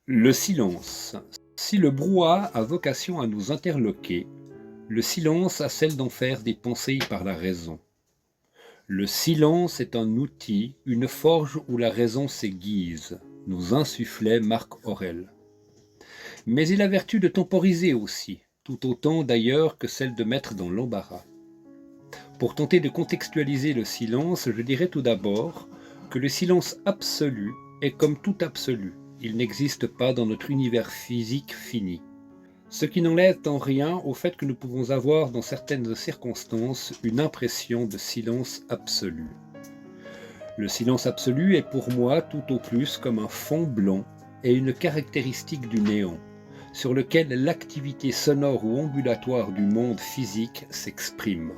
Le silence. Si le brouhaha a vocation à nous interloquer, le silence a celle d'en faire des pensées par la raison. Le silence est un outil, une forge où la raison s'aiguise, nous insufflait Marc Aurèle. Mais il a vertu de temporiser aussi, tout autant d'ailleurs que celle de mettre dans l'embarras. Pour tenter de contextualiser le silence, je dirais tout d'abord que le silence absolu est comme tout absolu. Il n'existe pas dans notre univers physique fini. Ce qui n'enlève en rien au fait que nous pouvons avoir dans certaines circonstances une impression de silence absolu. Le silence absolu est pour moi tout au plus comme un fond blanc et une caractéristique du néant, sur lequel l'activité sonore ou ambulatoire du monde physique s'exprime.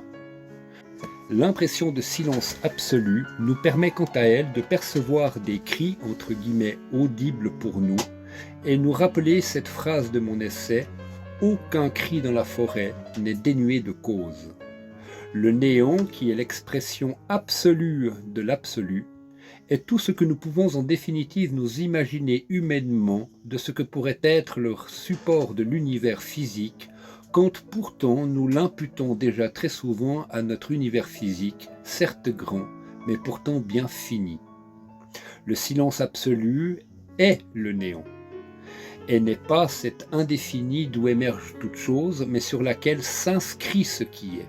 L'impression de silence absolu nous permet quant à elle de percevoir des cris entre guillemets audibles pour nous et nous rappeler cette phrase de mon essai « Aucun cri dans la forêt n'est dénué de cause ». Le néant, qui est l'expression absolue de l'absolu, est tout ce que nous pouvons en définitive nous imaginer humainement de ce que pourrait être le support de l'univers physique, quand pourtant nous l'imputons déjà très souvent à notre univers physique, certes grand, mais pourtant bien fini. Le silence absolu est le néant, et n'est pas cette indéfinie d'où émerge toute chose, mais sur laquelle s'inscrit ce qui est.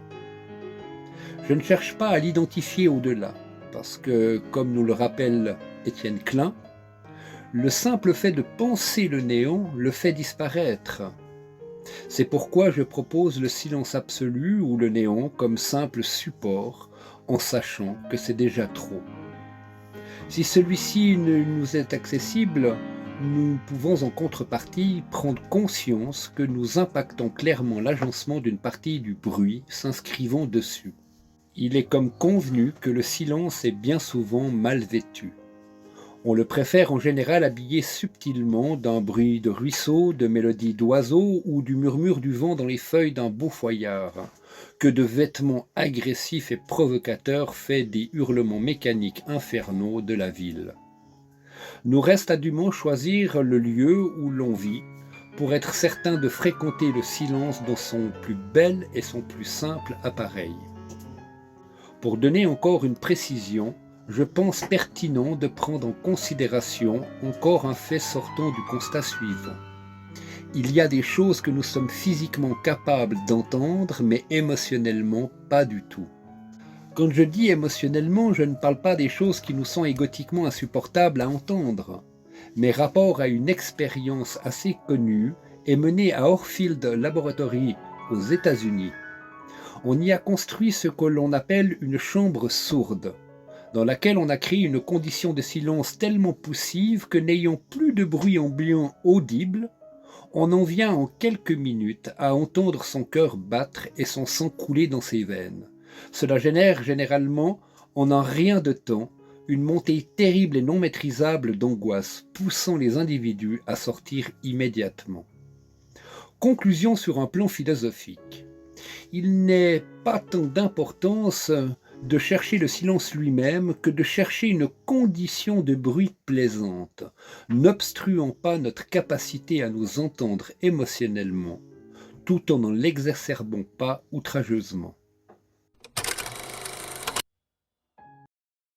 Je ne cherche pas à l'identifier au-delà, parce que, comme nous le rappelle Étienne Klein, le simple fait de penser le néant le fait disparaître. C'est pourquoi je propose le silence absolu ou le néant comme simple support, en sachant que c'est déjà trop. Si celui-ci ne nous est accessible, nous pouvons en contrepartie prendre conscience que nous impactons clairement l'agencement d'une partie du bruit s'inscrivant dessus. Il est comme convenu que le silence est bien souvent mal vêtu. On le préfère en général habillé subtilement d'un bruit de ruisseau, de mélodie d'oiseaux ou du murmure du vent dans les feuilles d'un beau feuillard, que de vêtements agressifs et provocateurs faits des hurlements mécaniques infernaux de la ville. Nous reste à dûment choisir le lieu où l'on vit, pour être certain de fréquenter le silence dans son plus bel et son plus simple appareil. Pour donner encore une précision, je pense pertinent de prendre en considération encore un fait sortant du constat suivant. Il y a des choses que nous sommes physiquement capables d'entendre, mais émotionnellement pas du tout. Quand je dis émotionnellement, je ne parle pas des choses qui nous sont égotiquement insupportables à entendre. Mes rapports à une expérience assez connue est menée à Orfield Laboratory aux États-Unis. On y a construit ce que l'on appelle une chambre sourde, dans laquelle on a créé une condition de silence tellement poussive que n'ayant plus de bruit ambiant audible, on en vient en quelques minutes à entendre son cœur battre et son sang couler dans ses veines. Cela génère généralement, en un rien de temps, une montée terrible et non maîtrisable d'angoisse, poussant les individus à sortir immédiatement. Conclusion sur un plan philosophique. Il n'est pas tant d'importance de chercher le silence lui-même que de chercher une condition de bruit plaisante, n'obstruant pas notre capacité à nous entendre émotionnellement, tout en ne l'exacerbant pas outrageusement.